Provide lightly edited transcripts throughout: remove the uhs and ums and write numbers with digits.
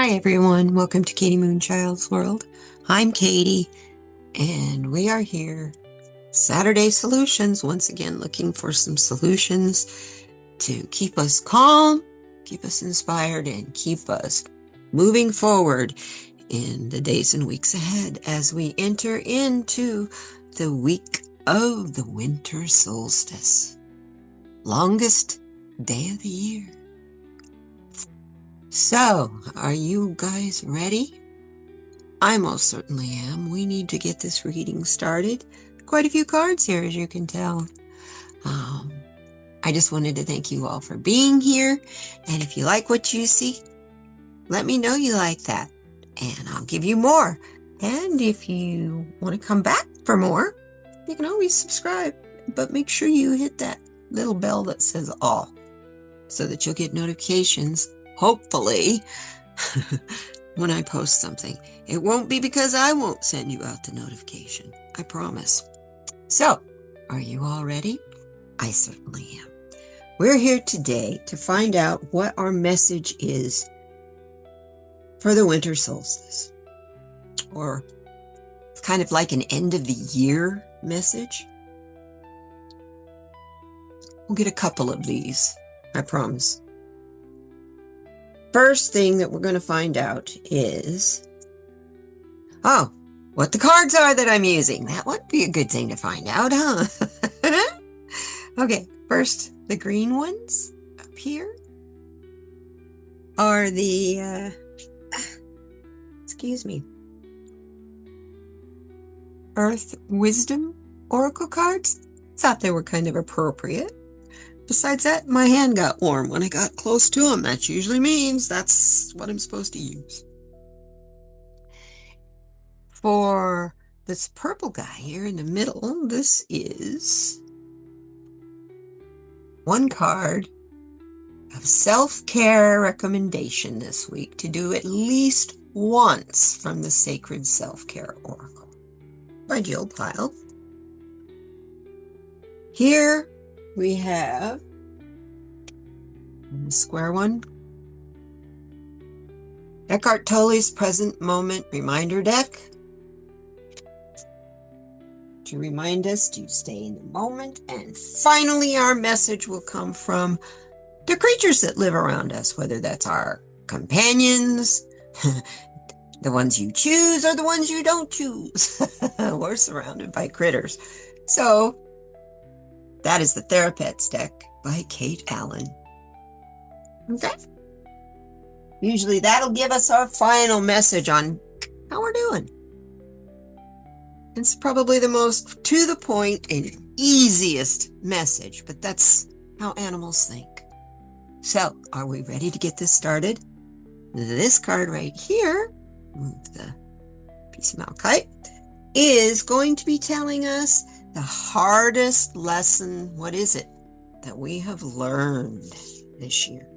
Hi everyone, welcome to kdmoonchild's world. I'm Katie, and we are here, Saturday Solutions, once again looking for some solutions to keep us calm, keep us inspired, and keep us moving forward in the days and weeks ahead as we enter into the week of the winter solstice, longest day of the year. So, are you guys ready? I most certainly am. We need to get this reading started. Quite a few cards here, as you can tell. I just wanted to thank you all for being here. And if you like what you see, let me know you like that. And I'll give you more. And if you want to come back for more, you can always subscribe. But make sure you hit that little bell that says all, so that you'll get notifications, hopefully, when I post something. It won't be because I won't send you out the notification. I promise. So, are you all ready? I certainly am. We're here today to find out what our message is for the winter solstice. Or it's kind of like an end of the year message. We'll get a couple of these, I promise. First thing that we're going to find out is, what the cards are that I'm using. That would be a good thing to find out, huh? Okay, first, the green ones up here are the, Earth Wisdom Oracle cards. Thought they were kind of appropriate. Besides that, my hand got warm when I got close to them. That usually means that's what I'm supposed to use. For this purple guy here in the middle, this is one card of self-care recommendation this week to do at least once from the Sacred Self-Care Oracle by Jill Pyle. Here we have the square one, Eckhart Tolle's Present Moment Reminder Deck, to remind us to stay in the moment. And finally, our message will come from the creatures that live around us, whether that's our companions, the ones you choose, or the ones you don't choose. We're surrounded by critters. So, that is the Therapets deck by Kate Allen. Okay. Usually that'll give us our final message on how we're doing. It's probably the most to the point and easiest message, but that's how animals think. So, are we ready to get this started? This card right here, move the piece of malachite, is going to be telling us the hardest lesson, what is it, that we have learned this year.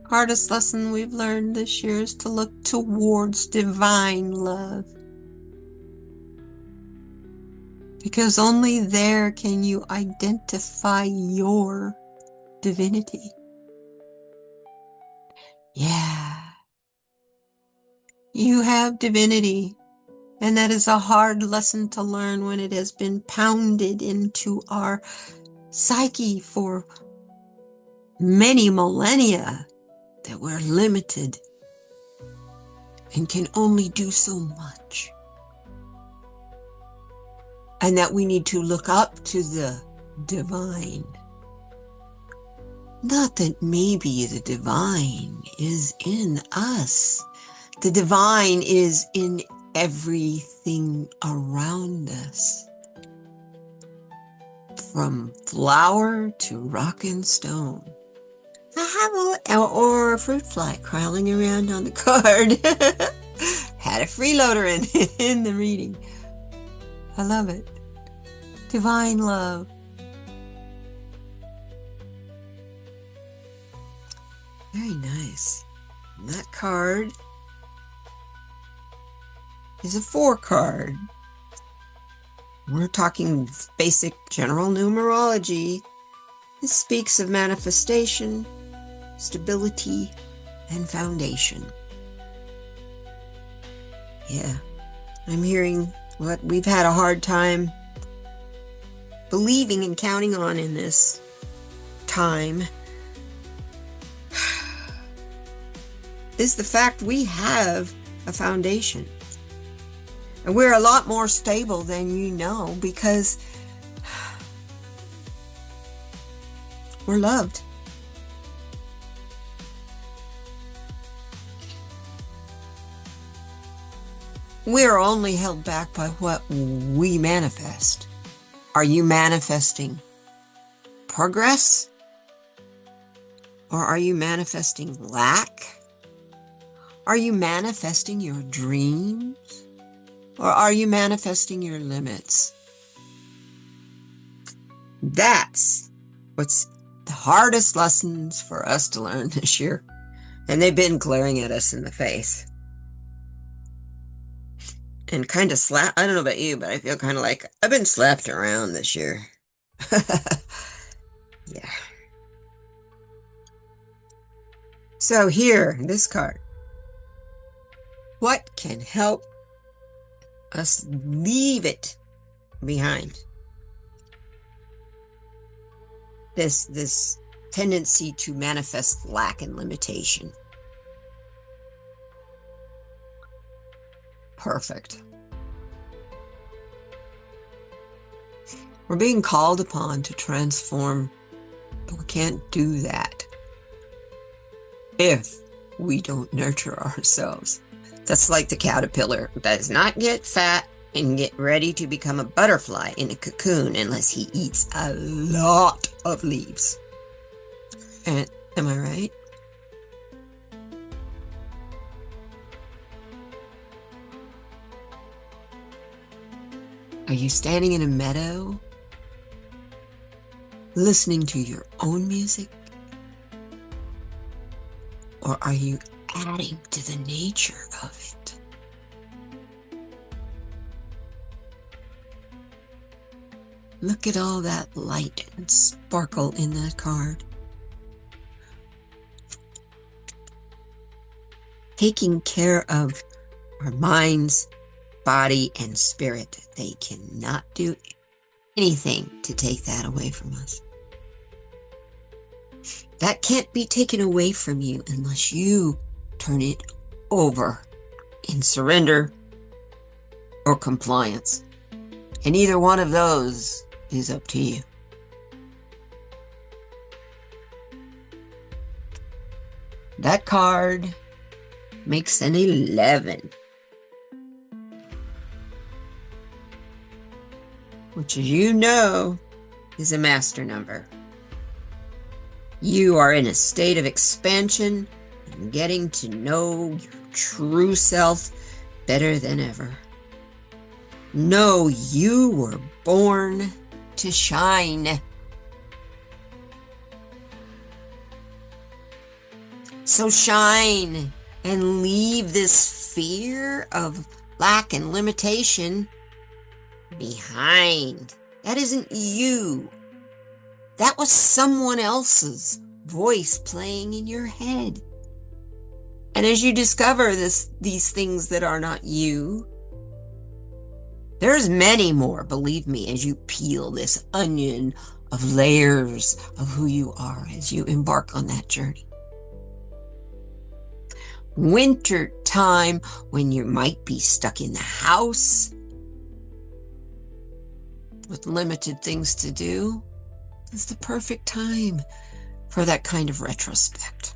Hardest lesson we've learned this year is to look towards divine love. Because only there can you identify your divinity. Yeah. You have divinity. And that is a hard lesson to learn when it has been pounded into our psyche for many millennia, that we're limited and can only do so much. And that we need to look up to the divine. Not that maybe the divine is in us. The divine is in everything around us. From flower to rock and stone. Or a fruit fly crawling around on the card. Had a freeloader in the reading. I love it. Divine love. Very nice. And that card is a 4 card. We're talking basic general numerology. This speaks of manifestation, stability, and foundation. Yeah, I'm hearing what we've had a hard time believing and counting on in this time is the fact we have a foundation. And we're a lot more stable than you know because we're loved. We're only held back by what we manifest. Are you manifesting progress? Or are you manifesting lack? Are you manifesting your dreams? Or are you manifesting your limits? That's what's the hardest lessons for us to learn this year. And they've been glaring at us in the face. And kind of I don't know about you, but I feel kind of like I've been slapped around this year. Yeah. So here, this card. What can help us leave it behind? This tendency to manifest lack and limitation. Perfect. We're being called upon to transform, but we can't do that if we don't nurture ourselves. That's like the caterpillar does not get fat and get ready to become a butterfly in a cocoon unless he eats a lot of leaves. And am I right? Are you standing in a meadow, listening to your own music? Or are you adding to the nature of it? Look at all that light and sparkle in that card. Taking care of our minds, body, and spirit. They cannot do anything to take that away from us. That can't be taken away from you unless you turn it over in surrender or compliance. And either one of those is up to you. That card makes an 11. Which, as you know, is a master number. You are in a state of expansion and getting to know your true self better than ever. Know you were born to shine. So shine and leave this fear of lack and limitation behind. That isn't you. That was someone else's voice playing in your head. And as you discover these things that are not you, there's many more, believe me, as you peel this onion of layers of who you are as you embark on that journey. Winter time, when you might be stuck in the house with limited things to do, is the perfect time for that kind of retrospect.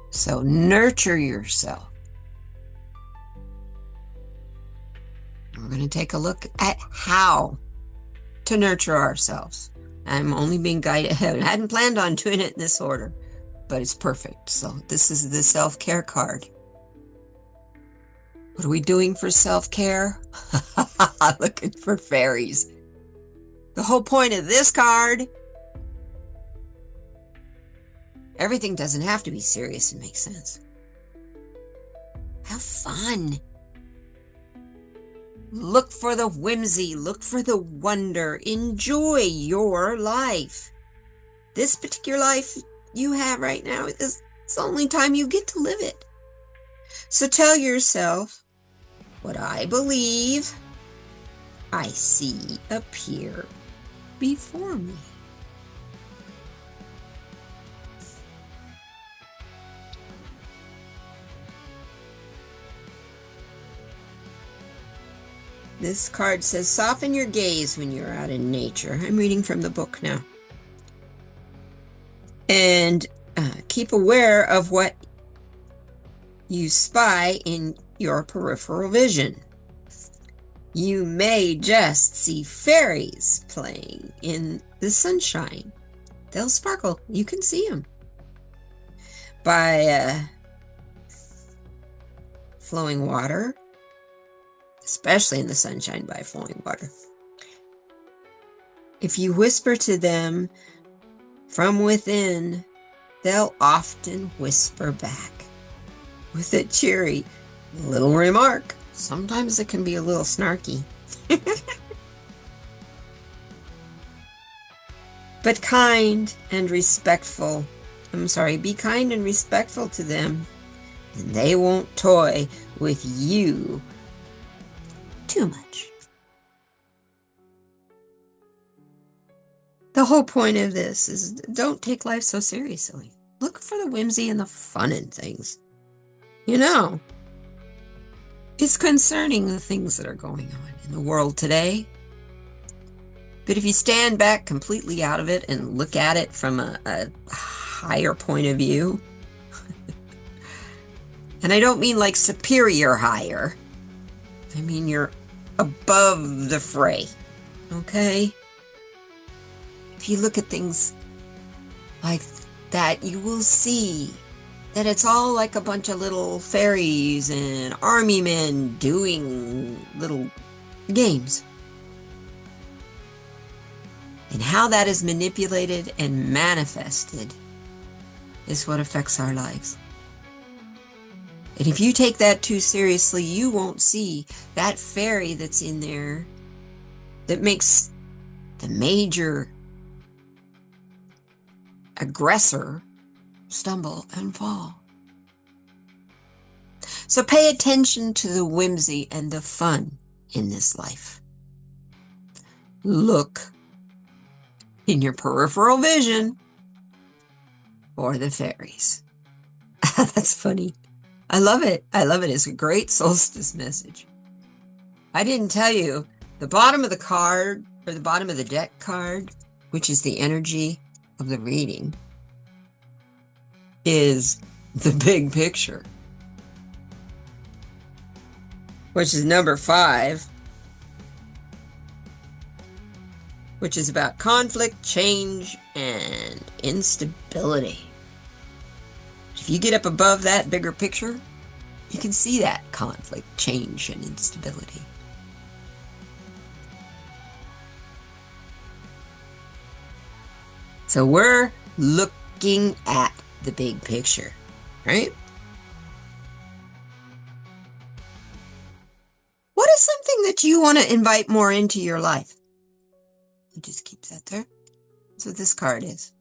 So nurture yourself. We're going to take a look at how to nurture ourselves. I'm only being guided. I hadn't planned on doing it in this order, but it's perfect. So this is the self-care card. What are we doing for self-care? Looking for fairies. The whole point of this card Everything doesn't have to be serious and make sense. Have fun. Look for the whimsy. Look for the wonder. Enjoy your life. This particular life you have right now is the only time you get to live it. So tell yourself, what I believe, I see appear before me. This card says, soften your gaze when you're out in nature. I'm reading from the book now. And keep aware of what you spy in your peripheral vision. You may just see fairies playing in the sunshine. They'll sparkle. You can see them. By flowing water, especially in the sunshine, by flowing water. If you whisper to them from within, they'll often whisper back with a cheery little remark. Sometimes it can be a little snarky. But kind and respectful. Be kind and respectful to them, and they won't toy with you too much. The whole point of this is don't take life so seriously. Look for the whimsy and the fun in things. You know, it's concerning the things that are going on in the world today. But if you stand back completely out of it and look at it from a higher point of view, and I don't mean like superior higher, I mean you're above the fray, okay? If you look at things like that, you will see that it's all like a bunch of little fairies and army men doing little games. And how that is manipulated and manifested is what affects our lives. And if you take that too seriously, you won't see that fairy that's in there that makes the major aggressor stumble and fall. So pay attention to the whimsy and the fun in this life. Look in your peripheral vision for the fairies. That's funny. I love it. I love it. It's a great solstice message. I didn't tell you, the bottom of the card, or the bottom of the deck card, which is the energy of the reading, is the big picture, which is number 5, which is about conflict, change, and instability. If you get up above that bigger picture, you can see that conflict, change, and instability. So we're looking at the big picture, right? What is something that you want to invite more into your life? You just keep that there. That's what this card is.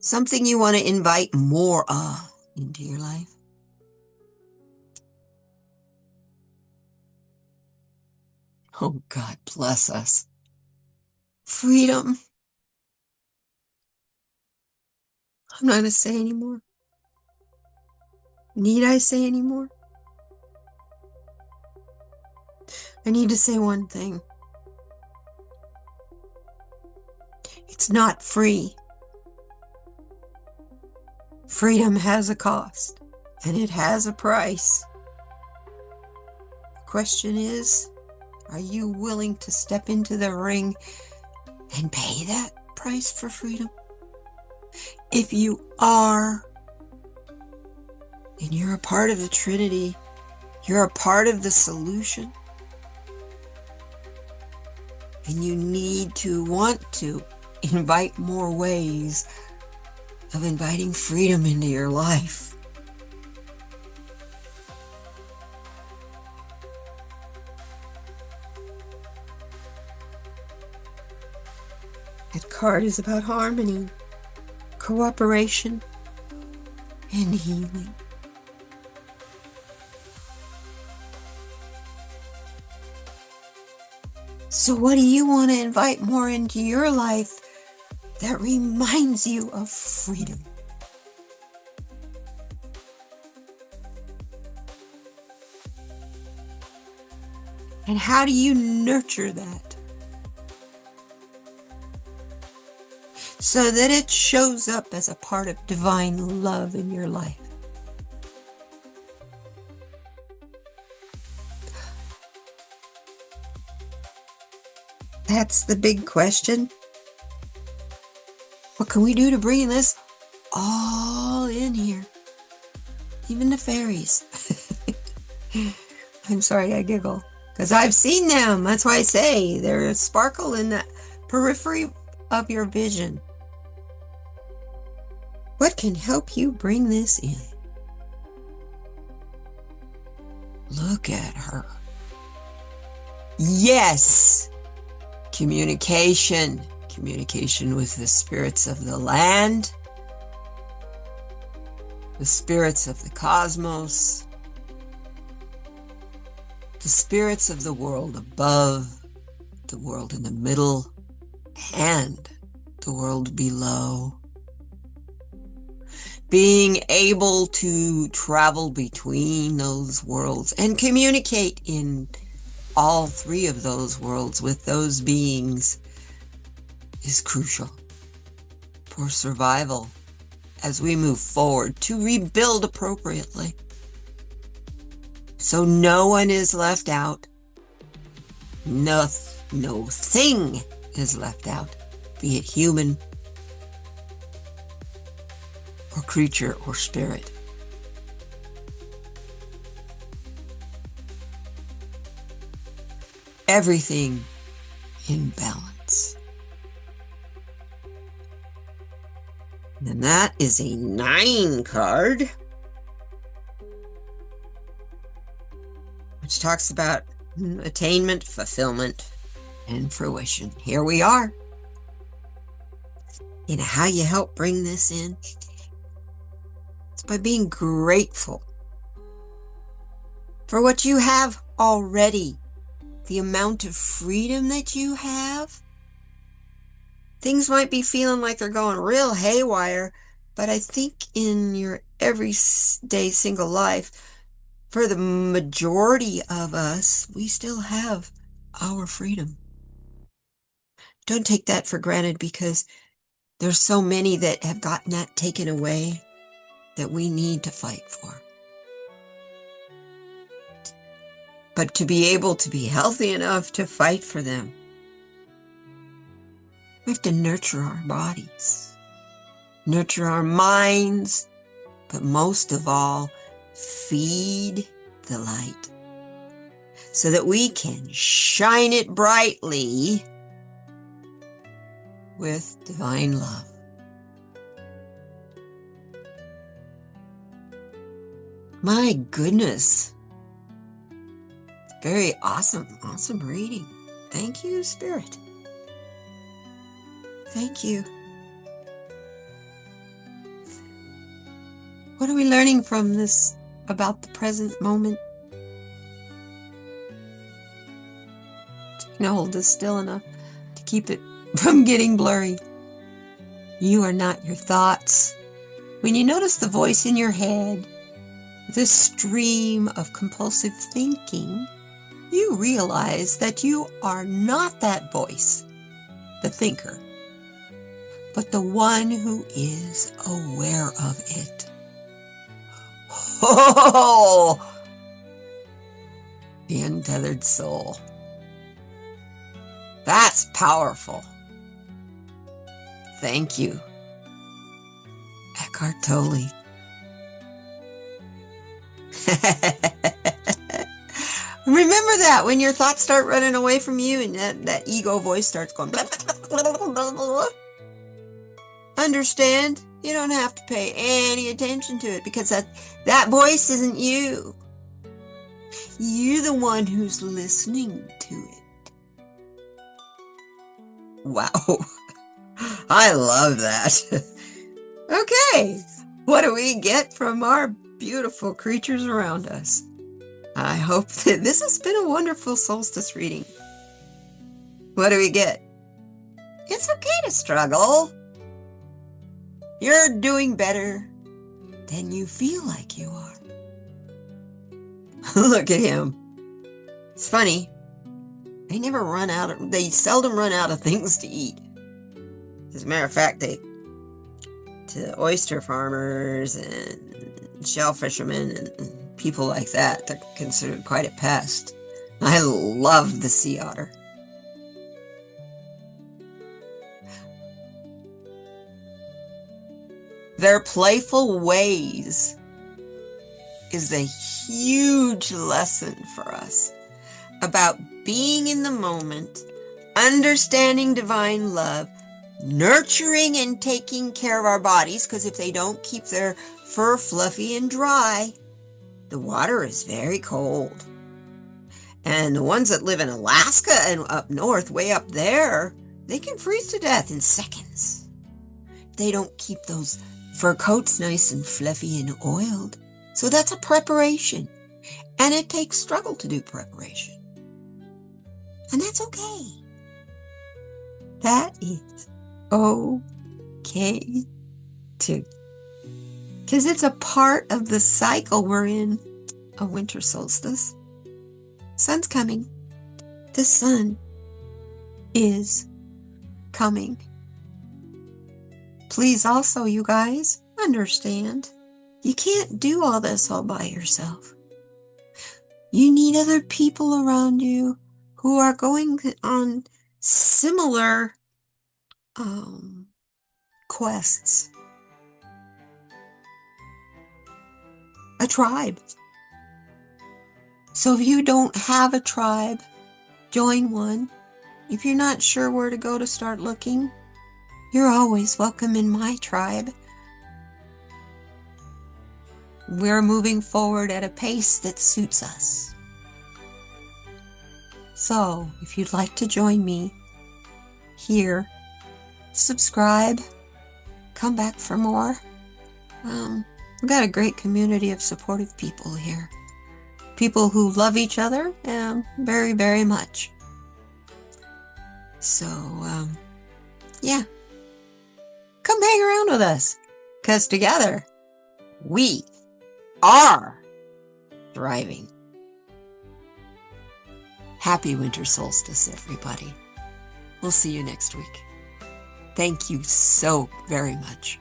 Something you want to invite more of into your life. Oh, God bless us. Freedom. I'm not going to say anymore. Need I say anymore? I need to say one thing. It's not free. Freedom has a cost, and it has a price. The question is, are you willing to step into the ring and pay that price for freedom? If you are, and you're a part of the Trinity, you're a part of the solution, and you need to want to invite more ways of inviting freedom into your life. That card is about harmony, cooperation, and healing. So what do you want to invite more into your life that reminds you of freedom? And how do you nurture that so that it shows up as a part of divine love in your life? That's the big question. What can we do to bring this all in here? Even the fairies. I'm sorry, I giggle. Because I've seen them. That's why I say they're a sparkle in the periphery of your vision. What can help you bring this in? Look at her. Yes! Communication. Communication with the spirits of the land, the spirits of the cosmos, the spirits of the world above, the world in the middle, and the world below. Being able to travel between those worlds and communicate in all three of those worlds with those beings is crucial for survival as we move forward to rebuild appropriately. So no one is left out. No thing is left out, be it human or creature or spirit. Everything in balance. And that is a 9 card, which talks about attainment, fulfillment, and fruition. Here we are. You know how you help bring this in? It's by being grateful for what you have already, the amount of freedom that you have. Things might be feeling like they're going real haywire, but I think in your everyday single life, for the majority of us, we still have our freedom. Don't take that for granted, because there's so many that have gotten that taken away that we need to fight for. But to be able to be healthy enough to fight for them, we have to nurture our bodies, nurture our minds, but most of all, feed the light so that we can shine it brightly with divine love. My goodness. Very awesome reading. Thank you, Spirit. Thank you. What are we learning from this about the present moment? You know, hold this still enough to keep it from getting blurry. You are not your thoughts. When you notice the voice in your head, this stream of compulsive thinking, you realize that you are not that voice, the thinker, but the one who is aware of it. Oh, the untethered soul. That's powerful. Thank you, Eckhart Tolle. Remember that when your thoughts start running away from you and that ego voice starts going blah, blah, blah, blah, blah, blah, blah. Understand You don't have to pay any attention to it because that voice isn't you. You're the one who's listening to it. Wow. I love that. Okay, what do we get from our beautiful creatures around us? I hope that this has been a wonderful solstice reading. What do we get? It's okay to struggle. You're doing better than you feel like you are. Look at him. It's funny. They seldom run out of things to eat. As a matter of fact, to oyster farmers and shell fishermen and people like that, they're considered quite a pest. I love the sea otter. Their playful ways is a huge lesson for us about being in the moment, understanding divine love, nurturing and taking care of our bodies, because if they don't keep their fur fluffy and dry, the water is very cold. And the ones that live in Alaska and up north, way up there, they can freeze to death in seconds. They don't keep those fur coats nice and fluffy and oiled. So that's a preparation. And it takes struggle to do preparation. And that's okay. That is okay too. Because it's a part of the cycle we're in, a winter solstice. Sun's coming. The sun is coming. Please also, you guys, understand, you can't do all this all by yourself. You need other people around you who are going on similar quests. A tribe. So if you don't have a tribe, join one. If you're not sure where to go to start looking, you're always welcome in my tribe. We're moving forward at a pace that suits us. So, if you'd like to join me here, subscribe, come back for more. We've got a great community of supportive people here. People who love each other very, very much. So, yeah. Come hang around with us, because together we are thriving. Happy winter solstice, everybody. We'll see you next week. Thank you so very much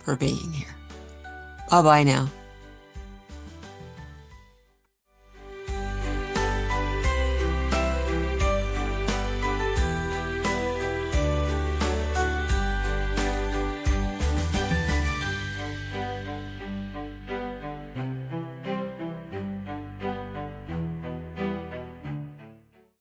for being here. Bye-bye now.